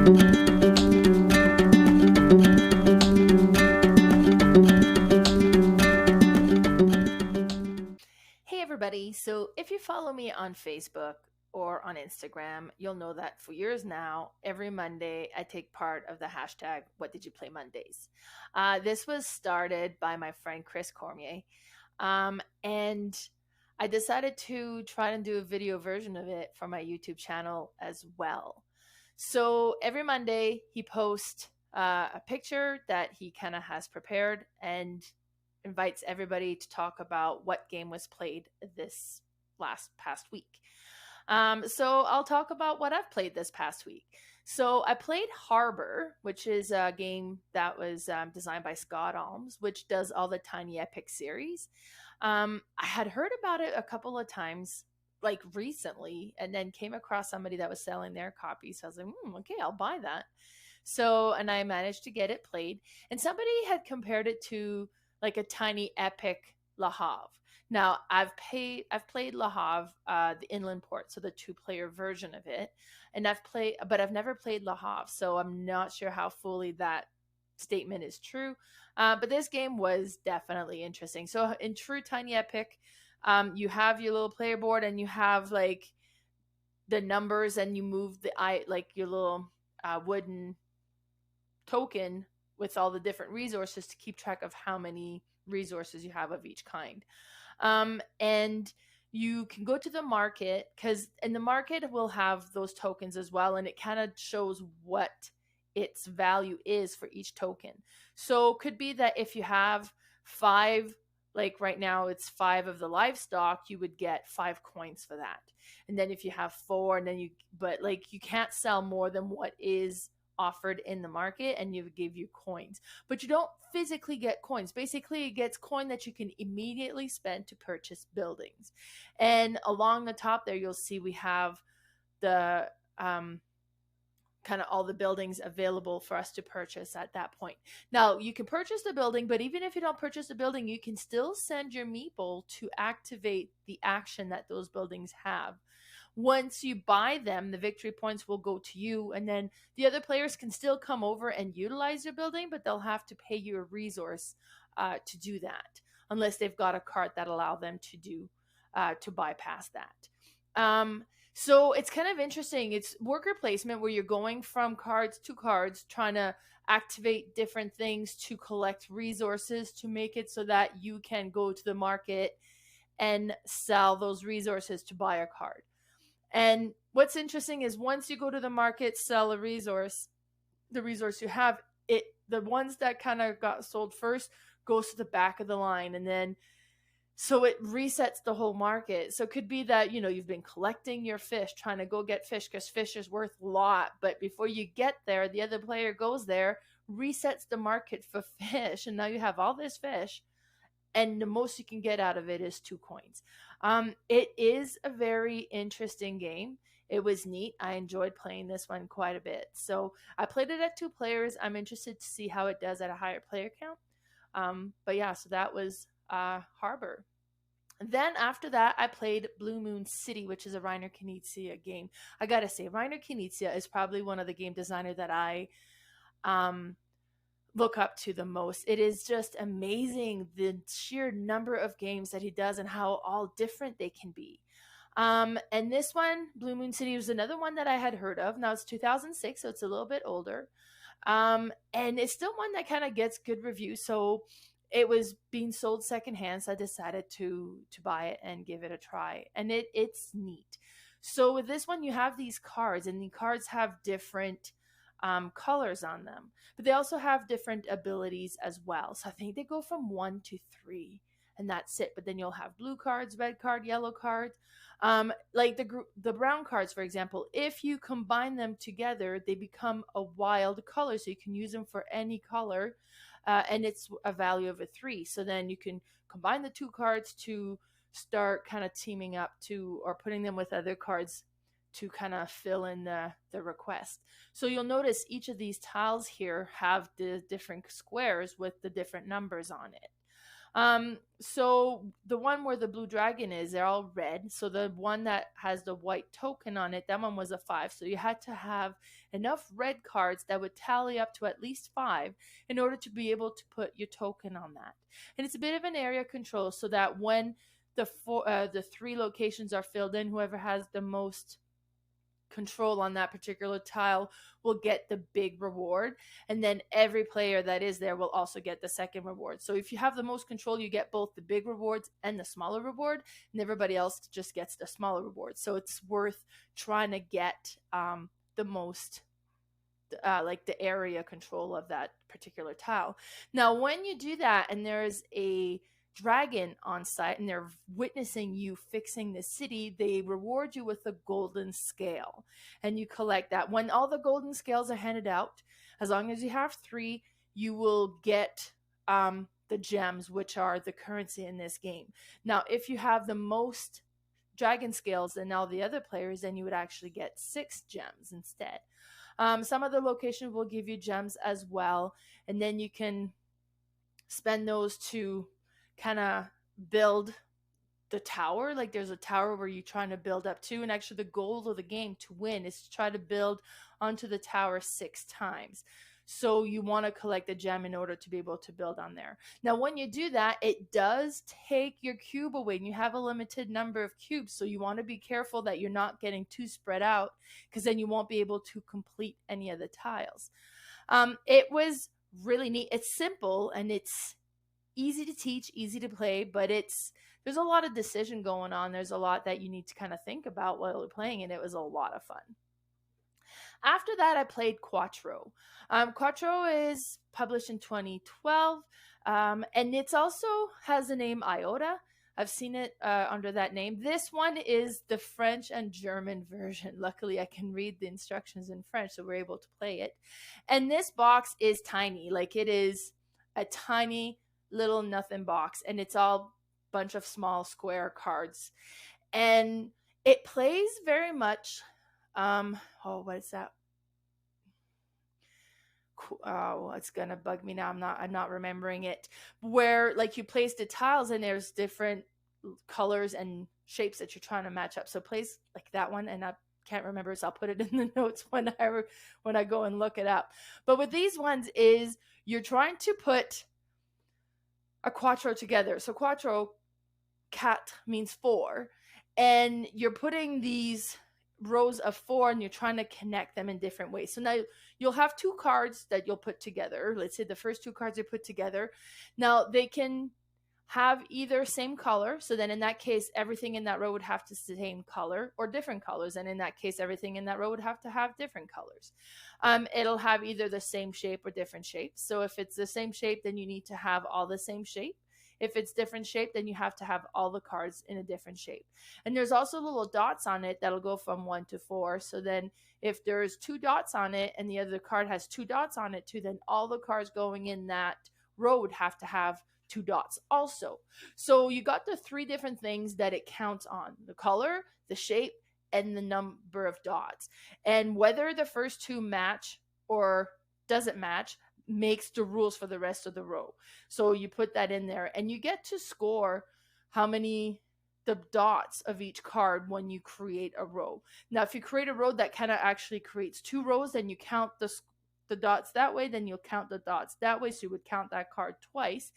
Hey everybody, so if you follow me on Facebook or on Instagram, you'll know that for years now, every Monday I take part of the hashtag What Did You Play Mondays. This was started by my friend Chris Cormier, and I decided to try and do a video version of it for my YouTube channel as well. So every Monday he posts a picture that he kind of has prepared and invites everybody to talk about what game was played this past week. So I'll talk about what I've played this past week. So I played Harbour, which is a game that was designed by Scott Alms, which does all the Tiny Epic series. I had heard about it a couple of times, like recently, and then came across somebody that was selling their copy. So I was like, okay, I'll buy that. So, and I managed to get it played. And somebody had compared it to like a Tiny Epic Le Havre. Now I've played Le Havre, the inland port, so the 2-player version of it, and but I've never played Le Havre, so I'm not sure how fully that statement is true. But this game was definitely interesting. So in true Tiny Epic, you have your little player board and you have like the numbers, and you move like your little wooden token with all the different resources to keep track of how many resources you have of each kind. And you can go to the market, because in the market will have those tokens as well, and it kind of shows what its value is for each token. So it could be that if you have 5, like right now it's 5 of the livestock, you would get 5 coins for that. And then if you have 4, and then but like you can't sell more than what is offered in the market, and you would give you coins, but you don't physically get coins. Basically, it gets coin that you can immediately spend to purchase buildings. And along the top there, you'll see we have the kind of all the buildings available for us to purchase at that point. Now, you can purchase the building, but even if you don't purchase the building, you can still send your meeple to activate the action that those buildings have. Once you buy them, the victory points will go to you, and then the other players can still come over and utilize your building, but they'll have to pay you a resource to do that, unless they've got a cart that allow them to bypass that. So it's kind of interesting. It's worker placement where you're going from cards to cards, trying to activate different things to collect resources to make it so that you can go to the market and sell those resources to buy a card. And what's interesting is once you go to the market, sell a resource, the resource you have, the ones that kind of got sold first goes to the back of the line, and then so it resets the whole market. So it could be that, you've been collecting your fish, trying to go get fish because fish is worth a lot. But before you get there, the other player goes there, resets the market for fish. And now you have all this fish, and the most you can get out of it is 2 coins. It is a very interesting game. It was neat. I enjoyed playing this one quite a bit. So I played it at 2 players. I'm interested to see how it does at a higher player count. But yeah, so that was Harbour. And then after that, I played Blue Moon City, which is a Reiner Knizia game. I gotta say, Reiner Knizia is probably one of the game designers that I look up to the most. It is just amazing, the sheer number of games that he does and how all different they can be. And this one, Blue Moon City, was another one that I had heard of. Now it's 2006, so it's a little bit older. And it's still one that kind of gets good reviews. So it was being sold secondhand, so I decided to buy it and give it a try. And it's neat. So with this one, you have these cards, and the cards have different colors on them, but they also have different abilities as well. So I think they go from 1 to 3, and that's it. But then you'll have blue cards, red card, yellow cards. Like the brown cards, for example, if you combine them together, they become a wild color, so you can use them for any color, and it's a value of a 3. So then you can combine the 2 cards to start kind of teaming up to, or putting them with other cards to kind of fill in the request. So you'll notice each of these tiles here have the different squares with the different numbers on it. So the one where the blue dragon is, they're all red. So the one that has the white token on it, that one was a 5. So you had to have enough red cards that would tally up to at least 5 in order to be able to put your token on that. And it's a bit of an area control so that when the 3 locations are filled in, whoever has the most control on that particular tile will get the big reward, and then every player that is there will also get the second reward. So if you have the most control, you get both the big rewards and the smaller reward, and everybody else just gets the smaller reward. So it's worth trying to get the most like the area control of that particular tile. Now when you do that and there's a dragon on site and they're witnessing you fixing the city, they reward you with a golden scale, and you collect that. When all the golden scales are handed out, as long as you have 3, you will get the gems, which are the currency in this game. Now if you have the most dragon scales than all the other players, then you would actually get 6 gems instead. Some of the locations will give you gems as well, and then you can spend those to kind of build the tower. Like there's a tower where you're trying to build up to, and actually the goal of the game to win is to try to build onto the tower 6 times. So you want to collect a gem in order to be able to build on there. Now when you do that, it does take your cube away, and you have a limited number of cubes, so you want to be careful that you're not getting too spread out, because then you won't be able to complete any of the tiles. It was really neat. It's simple and it's easy to teach, easy to play, but there's a lot of decision going on. There's a lot that you need to kind of think about while you're playing, and it was a lot of fun. After that, I played Kwatro. Kwatro is published in 2012, and it also has the name Iota. I've seen it under that name. This one is the French and German version. Luckily, I can read the instructions in French, so we're able to play it. And this box is tiny. Like it is a tiny little nothing box, and it's all bunch of small square cards. And it plays very much what is that? Oh, it's gonna bug me now. I'm not remembering it. Where like you place the tiles and there's different colors and shapes that you're trying to match up. So plays like that one, and I can't remember, so I'll put it in the notes when I go and look it up. But with these ones is you're trying to put a quattro together. So quattro, cat means 4, and you're putting these rows of 4 and you're trying to connect them in different ways. So now you'll have 2 cards that you'll put together. Let's say the first 2 cards are put together. Now they can have either same color, so then in that case everything in that row would have to same color, or different colors, and in that case everything in that row would have to have different colors. It'll have either the same shape or different shapes. So if it's the same shape, then you need to have all the same shape. If it's different shape, then you have to have all the cards in a different shape. And there's also little dots on it that'll go from 1 to 4. So then if there's 2 dots on it and the other card has 2 dots on it too, then all the cards going in that row would have to have 2 dots also. So you got the 3 different things that it counts on: the color, the shape, and the number of dots. And whether the first 2 match or doesn't match makes the rules for the rest of the row. So you put that in there, and you get to score how many the dots of each card when you create a row. Now if you create a row that kind of actually creates 2 rows, then you count the dots that way, then you'll count the dots that way, so you would count that card twice.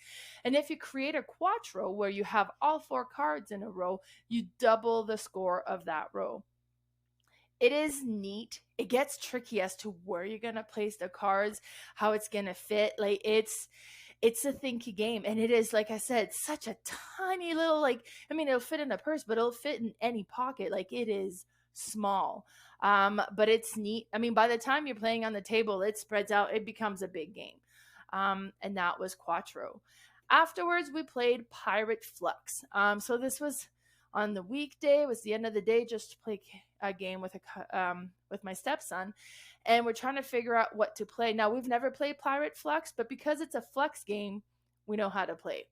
And if you create a quattro where you have all 4 cards in a row, you double the score of that row. It is neat. It gets tricky as to where you're gonna place the cards, how it's gonna fit. Like it's a thinky game, and it is, like I said, such a tiny little, like, I mean, it'll fit in a purse, but it'll fit in any pocket. Like it is small, but it's neat. I mean, by the time you're playing on the table, it spreads out. It becomes a big game, and that was Quattro. Afterwards, we played Pirate Fluxx. So this was on the weekday. It was the end of the day, just to play a game with my stepson, and we're trying to figure out what to play. Now, we've never played Pirate Fluxx, but because it's a Fluxx game, we know how to play.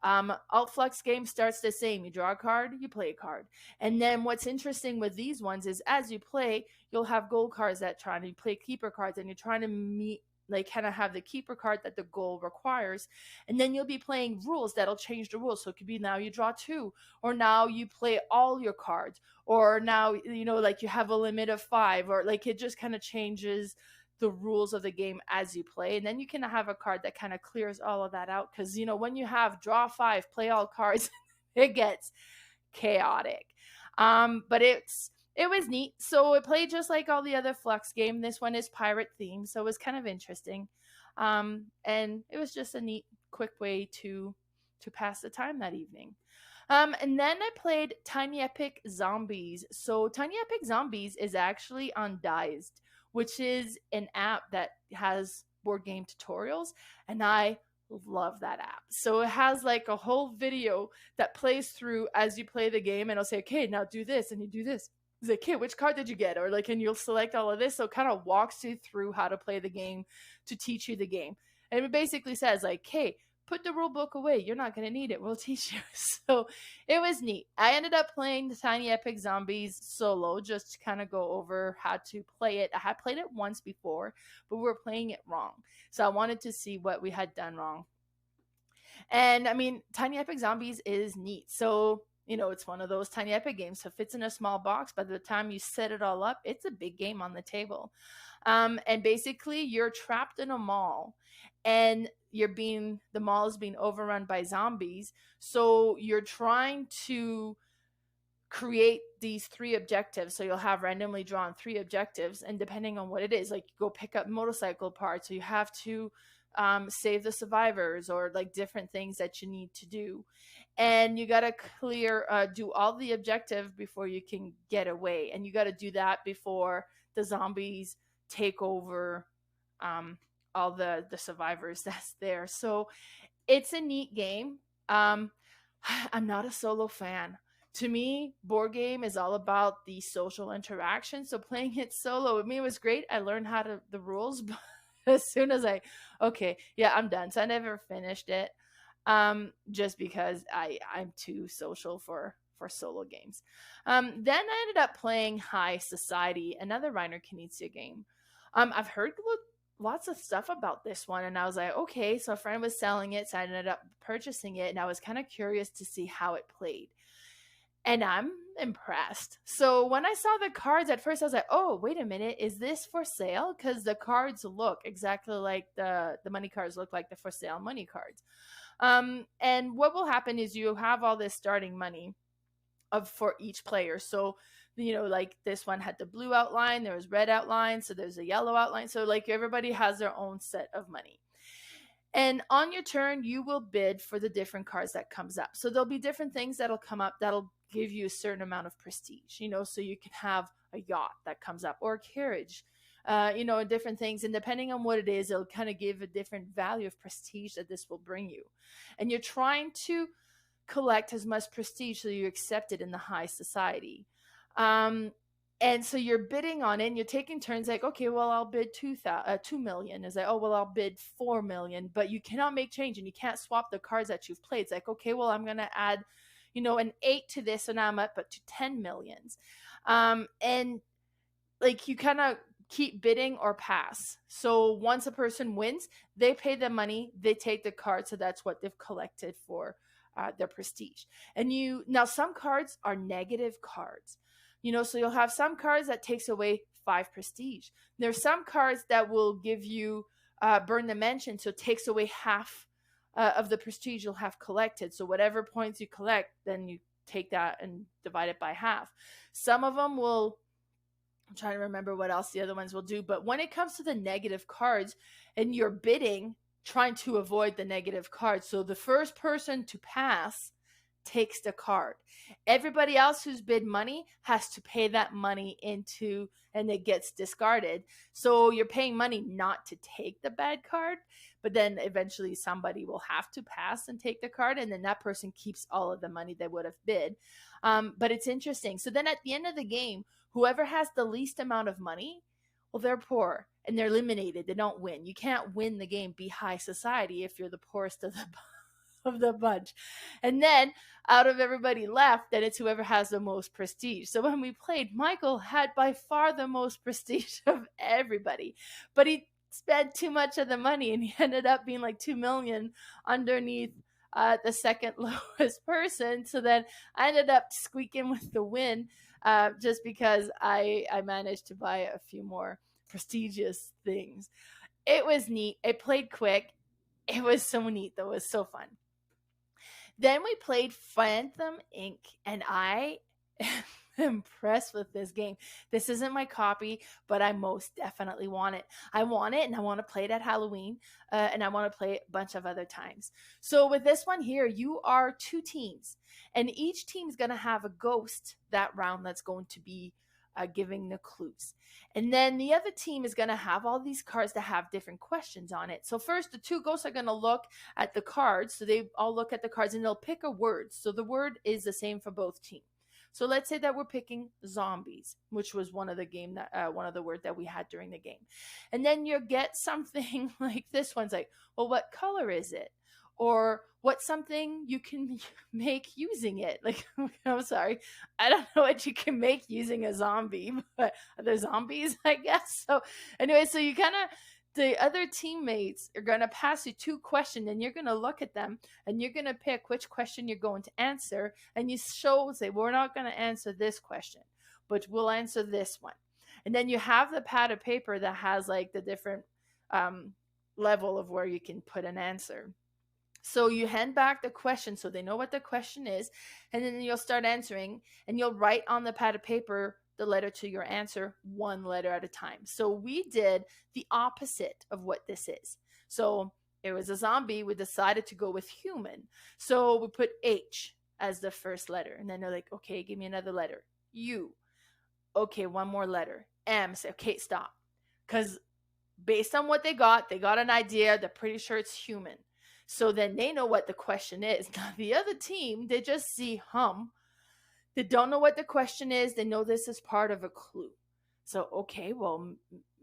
All Fluxx games starts the same. You draw a card, you play a card. And then what's interesting with these ones is as you play, you'll have gold cards that try to play keeper cards, and you're trying to like kind of have the keeper card that the goal requires, and then you'll be playing rules that'll change the rules. So it could be now you draw two, or now you play all your cards, or now like you have a limit of 5, or like it just kind of changes the rules of the game as you play. And then you can have a card that kind of clears all of that out, because when you have draw 5, play all cards, it gets chaotic. But it was neat. So it played just like all the other Fluxx game. This one is pirate themed, so it was kind of interesting. And it was just a neat, quick way to pass the time that evening. And then I played Tiny Epic Zombies. So Tiny Epic Zombies is actually on Dized, which is an app that has board game tutorials, and I love that app. So it has like a whole video that plays through as you play the game, and it'll say, okay, now do this, and you do this. It's like, okay, which card did you get? Or like, and you'll select all of this. So it kind of walks you through how to play the game to teach you the game. And it basically says like, hey, put the rule book away. You're not going to need it. We'll teach you. So it was neat. I ended up playing the Tiny Epic Zombies solo, just to kind of go over how to play it. I had played it once before, but we were playing it wrong. So I wanted to see what we had done wrong. And I mean, Tiny Epic Zombies is neat. So, it's one of those Tiny Epic games. So it fits in a small box. By the time you set it all up, it's a big game on the table. And basically, you're trapped in a mall, and the mall is being overrun by zombies. So you're trying to create these 3 objectives. So you'll have randomly drawn 3 objectives, and depending on what it is, like go pick up motorcycle parts, so you have to save the survivors, or like different things that you need to do. And you got to do all the objective before you can get away. And you got to do that before the zombies take over all the survivors that's there. So it's a neat game. I'm not a solo fan. To me, board game is all about the social interaction. So playing it solo, it was great. I learned the rules, but as soon as I'm done. So I never finished it, just because I'm too social for solo games. Then I ended up playing High Society, another Reiner Knizia game. I've heard lots of stuff about this one, and I was like, okay. So a friend was selling it, so I ended up purchasing it, and I was kind of curious to see how it played. And I'm impressed. So when I saw the cards at first, I was like, oh, wait a minute, is this for sale? Because the cards look exactly like the money cards look like the for sale money cards. And what will happen is you have all this starting money for each player. So, like this one had the blue outline, there was red outline, so there's a yellow outline. So like everybody has their own set of money. And on your turn, you will bid for the different cards that comes up. So there'll be different things that'll come up that'll give you a certain amount of prestige, so you can have a yacht that comes up, or a carriage, and different things. And depending on what it is, it'll kind of give a different value of prestige that this will bring you. And you're trying to collect as much prestige so you accept it in the high society. And so you're bidding on it, and you're taking turns like, okay, well, I'll bid 2 million. It's like, oh, well, I'll bid 4 million, but you cannot make change, and you can't swap the cards that you've played. It's like, okay, well, I'm going to add, an 8 to this, and now I'm up to 10 millions. And like you kind of keep bidding or pass. So once a person wins, they pay the money, they take the card. So that's what they've collected for their prestige. And now some cards are negative cards. So you'll have some cards that takes away 5 prestige. There's some cards that will give you burn dimension, so it takes away half of the prestige you'll have collected. So whatever points you collect, then you take that and divide it by half. Some of them will, I'm trying to remember what else the other ones will do, but when it comes to the negative cards and you're bidding, trying to avoid the negative cards, so the first person to pass takes the card. Everybody else who's bid money has to pay that money into, and it gets discarded. So you're paying money not to take the bad card, but then eventually somebody will have to pass and take the card, and then that person keeps all of the money they would have bid. But it's interesting. So then at the end of the game, whoever has the least amount of money, well, they're poor and they're eliminated. They don't win. You can't win the game, be high society, if you're the poorest of the bunch. And then out of everybody left, then it's whoever has the most prestige. So when we played, Michael had by far the most prestige of everybody, but he spent too much of the money, and he ended up being like 2 million underneath the second lowest person. So then I ended up squeaking with the win, just because I managed to buy a few more prestigious things. It was neat. It played quick. It was so neat, though. It was so fun. Then we played Phantom Inc., and I am impressed with this game. This isn't my copy, but I most definitely want it. I want it, and I want to play it at Halloween, and I want to play it a bunch of other times. So with this one here, you are 2 teams, and each team is going to have a ghost that round that's going to be giving the clues. And then the other team is going to have all these cards that have different questions on it. So first, the 2 ghosts are going to look at the cards. So they all look at the cards and they'll pick a word. So the word is the same for both teams. So let's say that we're picking zombies, which was one of the word that we had during the game. And then you get something like this one's like, well, what color is it? Or what's something you can make using it? Like, I'm sorry, I don't know what you can make using a zombie, but they're zombies, I guess. So anyway, so you kind of, the other teammates are going to pass you 2 questions, and you're going to look at them and you're going to pick which question you're going to answer. And you say, we're not going to answer this question, but we'll answer this one. And then you have the pad of paper that has like the different level of where you can put an answer. So you hand back the question so they know what the question is, and then you'll start answering, and you'll write on the pad of paper the letter to your answer, 1 letter at a time. So we did the opposite of what this is. So it was a zombie. We decided to go with human. So we put H as the first letter, and then they're like, okay, give me another letter. U. Okay, 1 more letter. M. Say, okay, stop. Because based on what they got an idea. They're pretty sure it's human. So then they know what the question is. Now, the other team, they just see hum. They don't know what the question is. They know this is part of a clue. So, okay, well,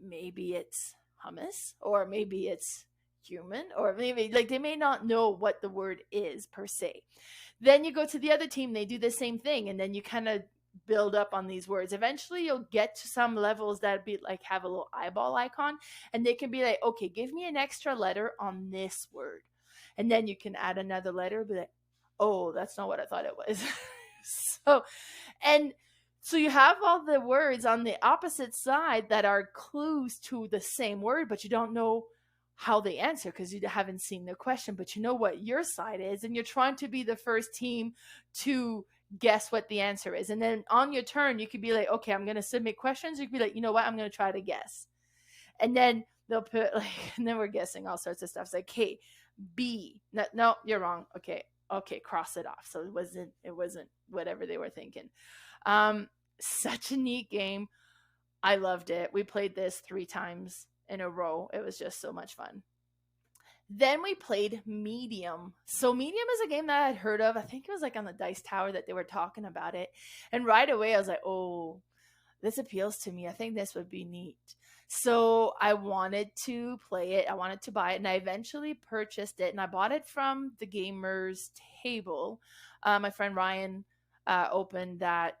maybe it's hummus, or maybe it's human, or maybe, like, they may not know what the word is per se. Then you go to the other team, they do the same thing, and then you kind of build up on these words. Eventually you'll get to some levels that be like have a little eyeball icon, and they can be like, okay, give me an extra letter on this word. And then you can add another letter, be like, oh, that's not what I thought it was. So you have all the words on the opposite side that are clues to the same word, but you don't know how they answer because you haven't seen the question, but you know what your side is, and you're trying to be the first team to guess what the answer is. And then on your turn, you could be like, okay, I'm going to submit questions. You could be like, you know what, I'm going to try to guess. And then they'll put like, and then we're guessing all sorts of stuff. It's like, hey, B. No, you're wrong. Okay, cross it off. So it wasn't whatever they were thinking. Such a neat game. I loved it. We played this 3 times in a row. It was just so much fun. Then we played Medium. So Medium is a game that I'd heard of. I think it was like on the Dice Tower that they were talking about it. And right away I was like, oh, this appeals to me. I think this would be neat. So I wanted to play it. I wanted to buy it, and I eventually purchased it, and I bought it from the Gamers Table. My friend Ryan opened that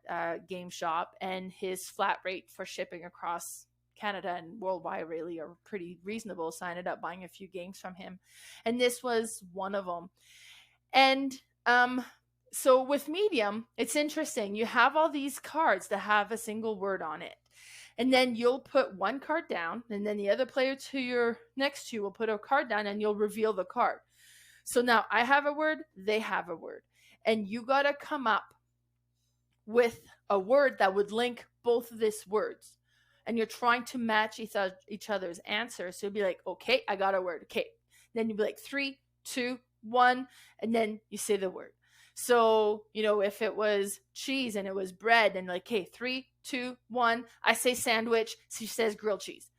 game shop, and his flat rate for shipping across Canada and worldwide really are pretty reasonable. So I ended up buying a few games from him, and this was one of them. And so with Medium, it's interesting. You have all these cards that have a single word on it. And then you'll put 1 card down, and then the other player to your next to you will put a card down, and you'll reveal the card. So now I have a word, they have a word. And you got to come up with a word that would link both of these words. And you're trying to match each other's answers. So you'll be like, okay, I got a word. Okay. Then you'll be like 3, 2, 1, and then you say the word. So, if it was cheese and it was bread, and like, okay, 3, 2, 1, I say sandwich, she says grilled cheese.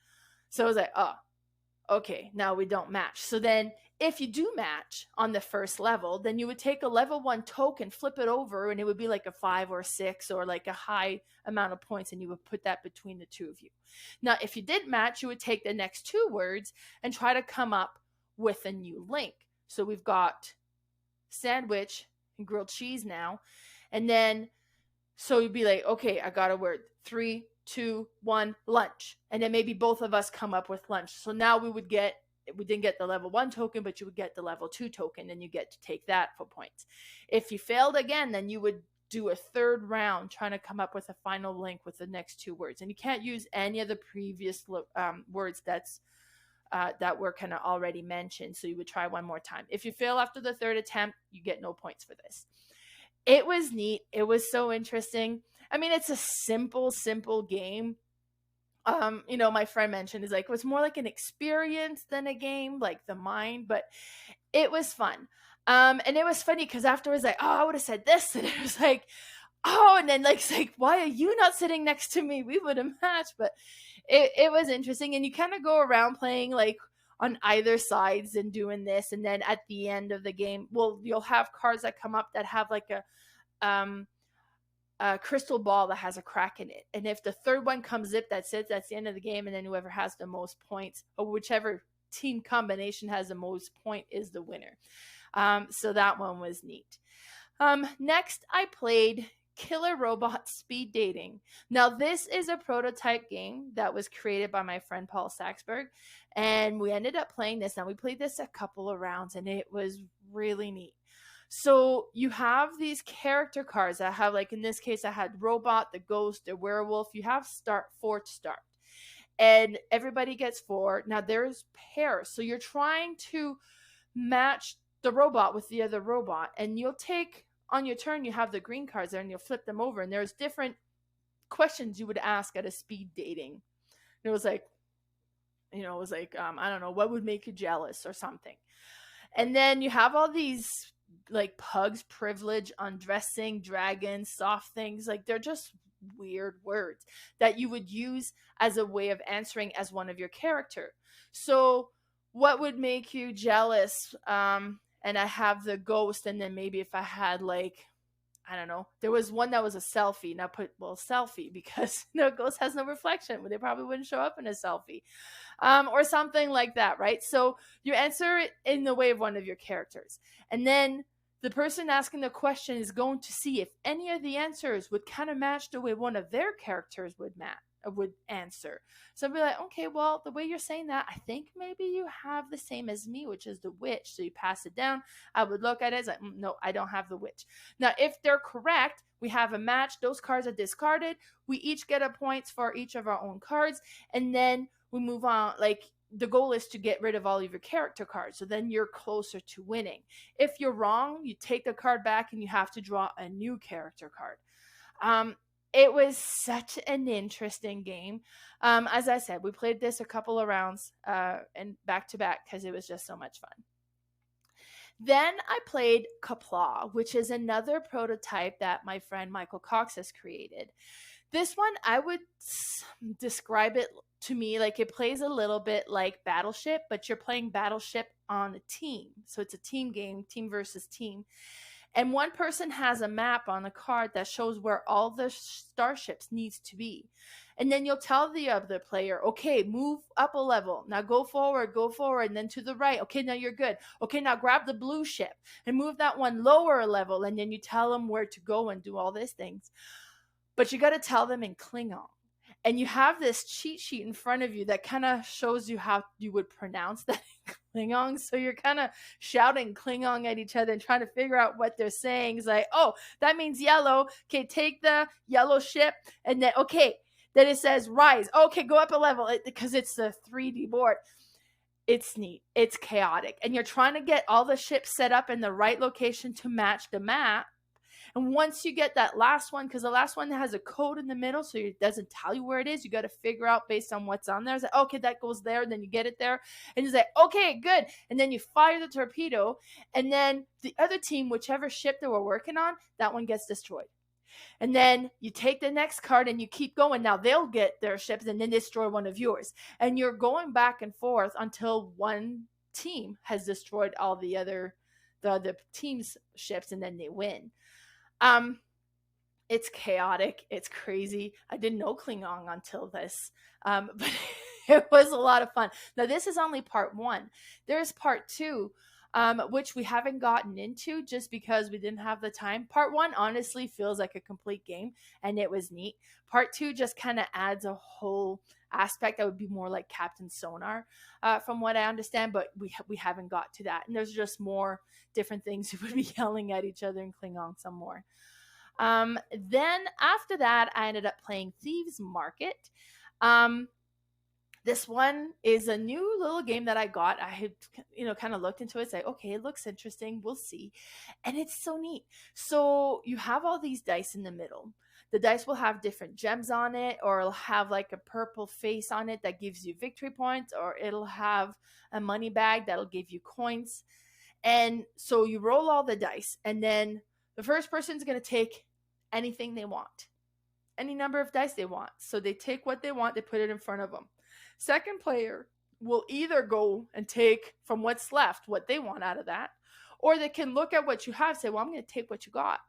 So I was like, oh, okay, now we don't match. So then if you do match on the first level, then you would take a level 1 token, flip it over, and it would be like a 5 or 6 or like a high amount of points, and you would put that between the 2 of you. Now, if you did match, you would take the next 2 words and try to come up with a new link. So we've got sandwich and grilled cheese now. And then, so you'd be like, okay, I got a word, 3, 2, 1, lunch. And then maybe both of us come up with lunch. So now we didn't get the level 1 token, but you would get the level 2 token, and you get to take that for points. If you failed again, then you would do a third round trying to come up with a final link with the next 2 words. And you can't use any of the previous words that were kind of already mentioned. So you would try one more time. If you fail after the third attempt, you get no points for this. It was neat. It was so interesting. I mean, it's a simple game. My friend mentioned is like, it was more like an experience than a game, like the mind, but it was fun. And it was funny because afterwards, like, oh, I would have said this. And it was like, oh, and then like, it's like, why are you not sitting next to me? We would have matched. But it was interesting. And you kind of go around playing like on either sides and doing this. And then at the end of the game, well, you'll have cards that come up that have like a crystal ball that has a crack in it. And if the third one comes up, that's it. That's the end of the game. And then whoever has the most points, or whichever team combination has the most point, is the winner. So that one was neat. Next, I played Killer Robot Speed Dating. Now, this is a prototype game that was created by my friend Paul Saxberg, and we ended up playing this. Now, we played this a couple of rounds, and it was really neat. So you have these character cards that have, like in this case, I had Robot, the Ghost, the Werewolf. You have 4 to start. And everybody gets 4. Now, there's pairs. So you're trying to match the robot with the other robot. And you'll take, on your turn, you have the green cards there, and you'll flip them over. And there's different questions you would ask at a speed dating. And it was like, I don't know, what would make you jealous or something. And then you have all these like pugs, privilege, undressing, dragons, soft things. Like they're just weird words that you would use as a way of answering as one of your character. So what would make you jealous? And I have the Ghost, and then maybe if I had like, I don't know, there was one that was a selfie, and I put, selfie, because Ghost has no reflection. They probably wouldn't show up in a selfie. Or something like that, right? So you answer it in the way of one of your characters. And then the person asking the question is going to see if any of the answers would kind of match the way one of their characters would answer. So I'd be like, okay, well, the way you're saying that, I think maybe you have the same as me, which is the witch. So you pass it down. I would look at it as like, no, I don't have the witch. Now, if they're correct, we have a match. Those cards are discarded. We each get a points for each of our own cards. And then we move on. Like, the goal is to get rid of all of your character cards. So then you're closer to winning. If you're wrong, you take the card back and you have to draw a new character card. It was such an interesting game. As I said, we played this a couple of rounds and back to back because it was just so much fun. Then I played Qapla, which is another prototype that my friend Michael Cox has created. This one, I would describe it to me like it plays a little bit like Battleship, but you're playing Battleship on a team. So it's a team game, team versus team. And one person has a map on a card that shows where all the starships needs to be. And then you'll tell the other player, okay, move up a level. Now go forward, and then to the right. Okay, now you're good. Okay, now grab the blue ship and move that one lower a level. And then you tell them where to go and do all these things. But you got to tell them in Klingon. And you have this cheat sheet in front of you that kind of shows you how you would pronounce that in Klingon. So you're kind of shouting Klingon at each other and trying to figure out what they're saying. It's like, oh, that means yellow. Okay, take the yellow ship. And then, okay, then it says rise. Okay, go up a level because it's the 3D board. It's neat. It's chaotic. And you're trying to get all the ships set up in the right location to match the map. And once you get that last one, because the last one has a code in the middle, so it doesn't tell you where it is. You got to figure out based on what's on there. It's like, okay, that goes there. And then you get it there. And you say, okay, good. And then you fire the torpedo. And then the other team, whichever ship they were working on, that one gets destroyed. And then you take the next card and you keep going. Now they'll get their ships and then destroy one of yours. And you're going back and forth until one team has destroyed all the other team's ships, and then they win. It's chaotic. It's crazy. I didn't know Klingon until this, but it was a lot of fun. Now, this is only part 1. There's part 2. which we haven't gotten into just because we didn't have the time. Part one honestly feels like a complete game, and it was neat. Part two just kind of adds a whole aspect that would be more like Captain Sonar, from what I understand, but we haven't got to that. And there's just more different things we would be yelling at each other in Klingon some more. Then after that, I ended up playing Thieves Market. This one is a new little game that I got. I had, kind of looked into it, say, okay, it looks interesting. We'll see. And it's so neat. So you have all these dice in the middle. The dice will have different gems on it, or it'll have like a purple face on it that gives you victory points, or it'll have a money bag that'll give you coins. And so you roll all the dice, and then the first person's going to take anything they want, any number of dice they want. So they take what they want, they put it in front of them. Second player will either go and take from what's left what they want out of that, or they can look at what you have and say, well, I'm going to take what you got.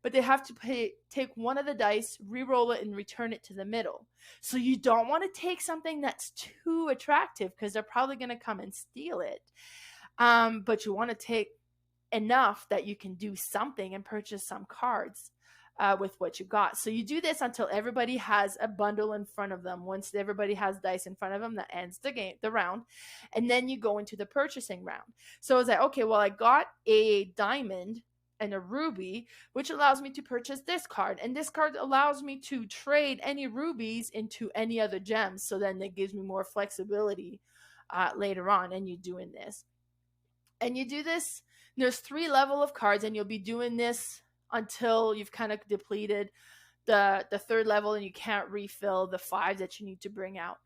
But they have to take one of the dice, re-roll it, and return it to the middle. So you don't want to take something that's too attractive because they're probably going to come and steal it. But you want to take enough that you can do something and purchase some cards with what you got. So you do this until everybody has a bundle in front of them. Once everybody has dice in front of them, that ends the round. And then you go into the purchasing round. So it's like, okay, well, I got a diamond and a ruby, which allows me to purchase this card. And this card allows me to trade any rubies into any other gems. So then it gives me more flexibility later on. And you're doing this. And you do this, there's 3 levels of cards, and you'll be doing this until you've kind of depleted the 3rd level and you can't refill the 5 that you need to bring out.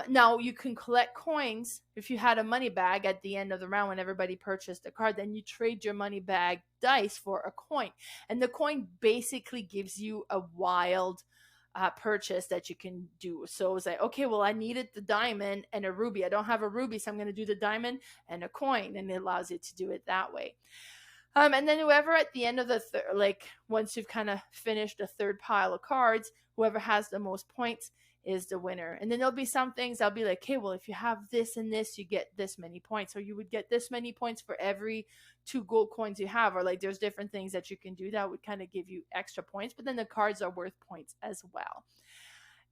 Now, you can collect coins. If you had a money bag at the end of the round when everybody purchased a card, then you trade your money bag dice for a coin. And the coin basically gives you a wild purchase that you can do. So it was like, okay, well, I needed the diamond and a ruby. I don't have a ruby, so I'm going to do the diamond and a coin. And it allows you to do it that way. And then whoever at the end of the once you've kind of finished a 3rd pile of cards, whoever has the most points is the winner. And then there'll be some things I'll be like, okay, well, if you have this and this, you get this many points, or you would get this many points for every 2 gold coins you have, or like there's different things that you can do that would kind of give you extra points, but then the cards are worth points as well.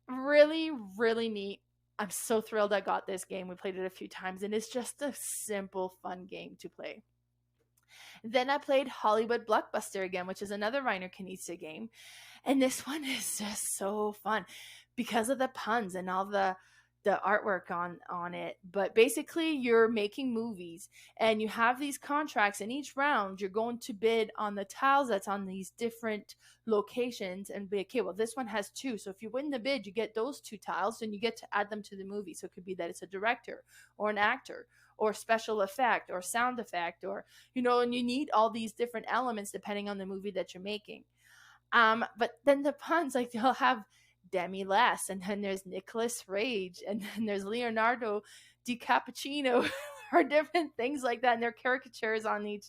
Really, really neat. I'm so thrilled I got this game. We played it a few times, and it's just a simple, fun game to play. Then I played Hollywood Blockbuster again, which is another Reiner Knizia game. And this one is just so fun because of the puns and all the artwork on it. But basically, you're making movies, and you have these contracts, and each round you're going to bid on the tiles that's on these different locations and be, okay, well, this one has 2. So if you win the bid, you get those 2 tiles, and you get to add them to the movie. So it could be that it's a director or an actor or special effect or sound effect, or, and you need all these different elements depending on the movie that you're making. But then the puns, like they'll have Demi Les, and then there's Nicholas Rage, and then there's Leonardo DiCappuccino, or different things like that. And there are caricatures on each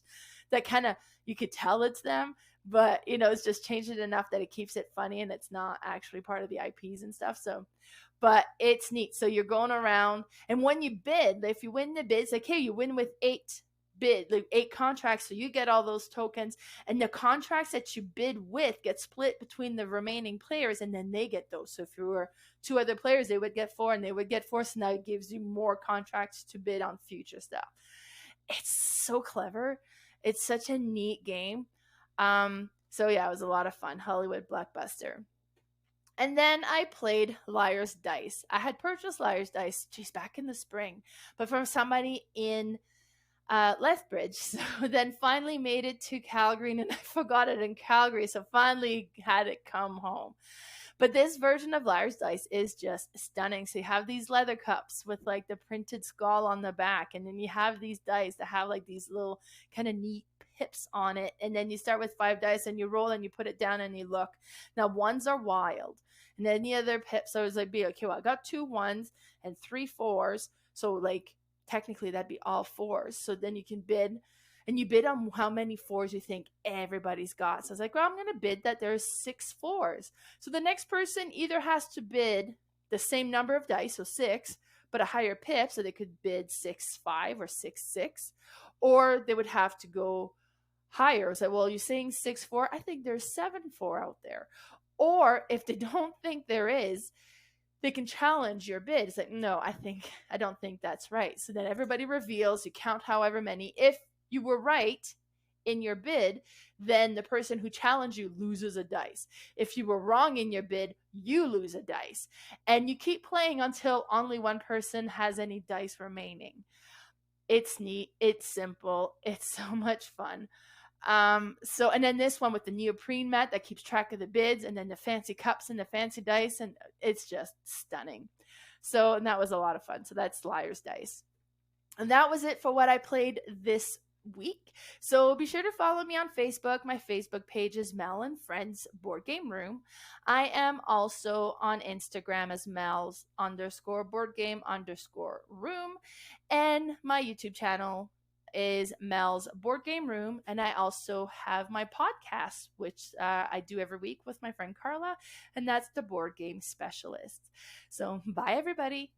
that kind of, you could tell it's them, but it's just changed it enough that it keeps it funny and it's not actually part of the IPs and stuff. So, but it's neat. So you're going around, and when you bid, if you win the bid, it's like, hey, you win with 8 contracts, so you get all those tokens, and the contracts that you bid with get split between the remaining players, and then they get those. So if you were 2 other players, they would get 4, and they would get 4, so now it gives you more contracts to bid on future stuff. It's so clever. It's such a neat game. So yeah, it was a lot of fun. Hollywood Blockbuster. And then I played Liar's Dice. I had purchased Liar's Dice back in the spring, but from somebody in Lethbridge. So then finally made it to Calgary, and I forgot it in Calgary, so finally had it come home. But this version of Liar's Dice is just stunning. So you have these leather cups with like the printed skull on the back, and then you have these dice that have like these little kind of neat pips on it, and then you start with 5 dice and you roll and you put it down and you look. Now, 1s are wild, and then the other pips, so I was like, okay, well, I got 2 1s and 3 4s, so like technically that'd be all 4s. So then you can bid, and you bid on how many 4s you think everybody's got. So I was like, well, I'm going to bid that there's 6 4s. So the next person either has to bid the same number of dice, so 6, but a higher pip, so they could bid 6 5 or 6 6, or they would have to go higher. It's like, well, you're saying 6-4. I think there's 7-4 out there. Or if they don't think there is, they can challenge your bid. It's like, no, I don't think that's right. So then everybody reveals, you count however many. If you were right in your bid, then the person who challenged you loses a dice. If you were wrong in your bid, you lose a dice. And you keep playing until only one person has any dice remaining. It's neat, it's simple, it's so much fun. And then this one with the neoprene mat that keeps track of the bids, and then the fancy cups and the fancy dice, and it's just stunning. So, and that was a lot of fun. So that's Liar's Dice. And that was it for what I played this week. So be sure to follow me on Facebook. My Facebook page is Mel and Friends Board Game Room. I am also on Instagram as Mel's_boardgame_room. And my YouTube channel is Mel's Board Game Room. And I also have my podcast, which I do every week with my friend Carla, and that's the Board Game Specialist. So bye, everybody.